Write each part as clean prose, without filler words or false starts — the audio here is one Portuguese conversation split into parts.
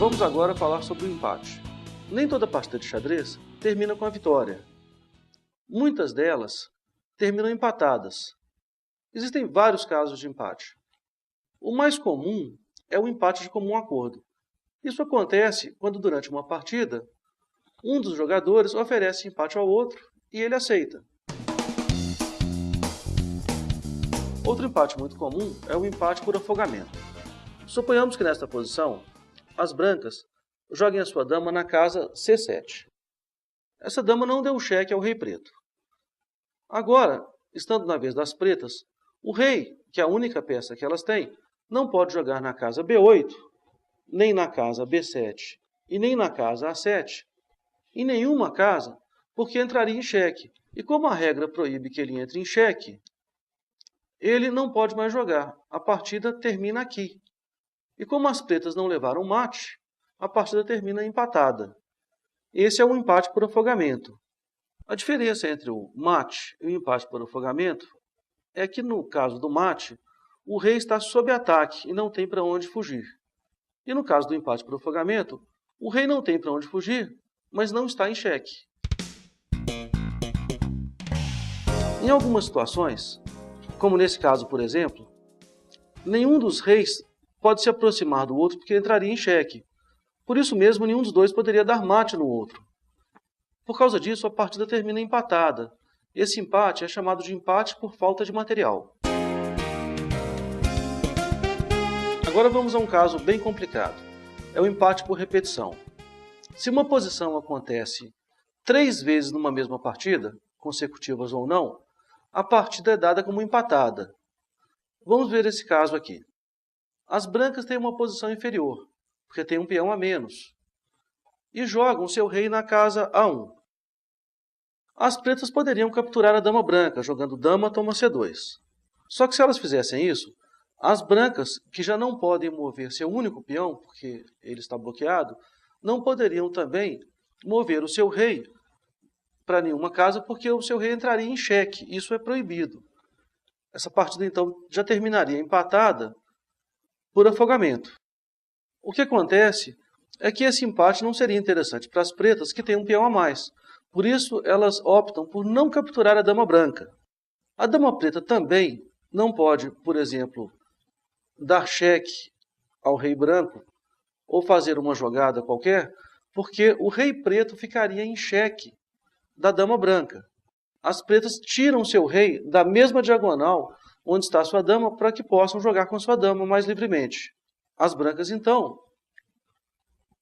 Vamos agora falar sobre o empate. Nem toda partida de xadrez termina com a vitória. Muitas delas terminam empatadas. Existem vários casos de empate. O mais comum é o empate de comum acordo. Isso acontece quando, durante uma partida, um dos jogadores oferece empate ao outro e ele aceita. Outro empate muito comum é o empate por afogamento. Suponhamos que nesta posição, as brancas joguem a sua dama na casa C7. Essa dama não deu cheque ao rei preto. Agora, estando na vez das pretas, o rei, que é a única peça que elas têm, não pode jogar na casa B8, nem na casa B7 e nem na casa A7, em nenhuma casa, porque entraria em xeque. E como a regra proíbe que ele entre em xeque, ele não pode mais jogar. A partida termina aqui. E como as pretas não levaram mate, a partida termina empatada. Esse é o empate por afogamento. A diferença entre o mate e o empate por afogamento é que, no caso do mate, o rei está sob ataque e não tem para onde fugir. E no caso do empate por afogamento, o rei não tem para onde fugir, mas não está em xeque. Em algumas situações, como nesse caso, por exemplo, nenhum dos reis pode se aproximar do outro porque entraria em xeque. Por isso mesmo, nenhum dos dois poderia dar mate no outro. Por causa disso, a partida termina empatada. Esse empate é chamado de empate por falta de material. Agora vamos a um caso bem complicado. É o empate por repetição. Se uma posição acontece 3 vezes numa mesma partida, consecutivas ou não, a partida é dada como empatada. Vamos ver esse caso aqui. As brancas têm uma posição inferior, porque tem um peão a menos, e jogam seu rei na casa A1. As pretas poderiam capturar a dama branca, jogando dama toma C2. Só que se elas fizessem isso, as brancas, que já não podem mover seu único peão, porque ele está bloqueado, não poderiam também mover o seu rei para nenhuma casa, porque o seu rei entraria em xeque. Isso é proibido. Essa partida, então, já terminaria empatada por afogamento. O que acontece é que esse empate não seria interessante para as pretas, que têm um peão a mais. Por isso, elas optam por não capturar a dama branca. A dama preta também não pode, por exemplo, dar cheque ao rei branco ou fazer uma jogada qualquer, porque o rei preto ficaria em xeque da dama branca. As pretas tiram seu rei da mesma diagonal onde está sua dama para que possam jogar com sua dama mais livremente. As brancas, então,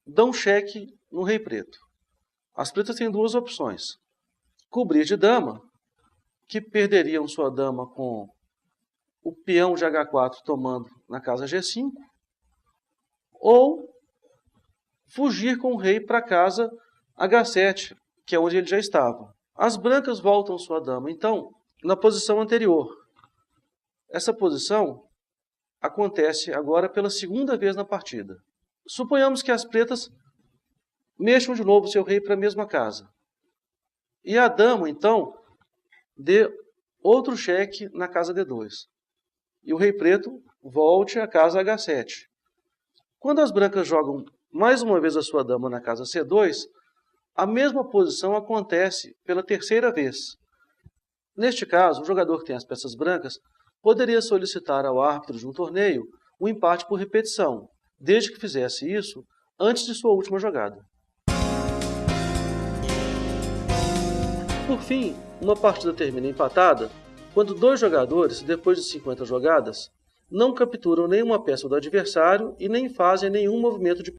dão cheque no rei preto. As pretas têm duas opções. Cobrir de dama, que perderiam sua dama com o peão de H4 tomando na casa G5, ou fugir com o rei para a casa H7, que é onde ele já estava. As brancas voltam sua dama, então, na posição anterior. Essa posição acontece agora pela segunda vez na partida. Suponhamos que as pretas mexam de novo seu rei para a mesma casa. E a dama, então, dê outro cheque na casa D2. E o rei preto volte à casa H7. Quando as brancas jogam mais uma vez a sua dama na casa C2, a mesma posição acontece pela terceira vez. Neste caso, o jogador que tem as peças brancas poderia solicitar ao árbitro de um torneio o empate por repetição, desde que fizesse isso antes de sua última jogada. Por fim, uma partida termina empatada quando 2 jogadores, depois de 50 jogadas, não capturam nenhuma peça do adversário e nem fazem nenhum movimento de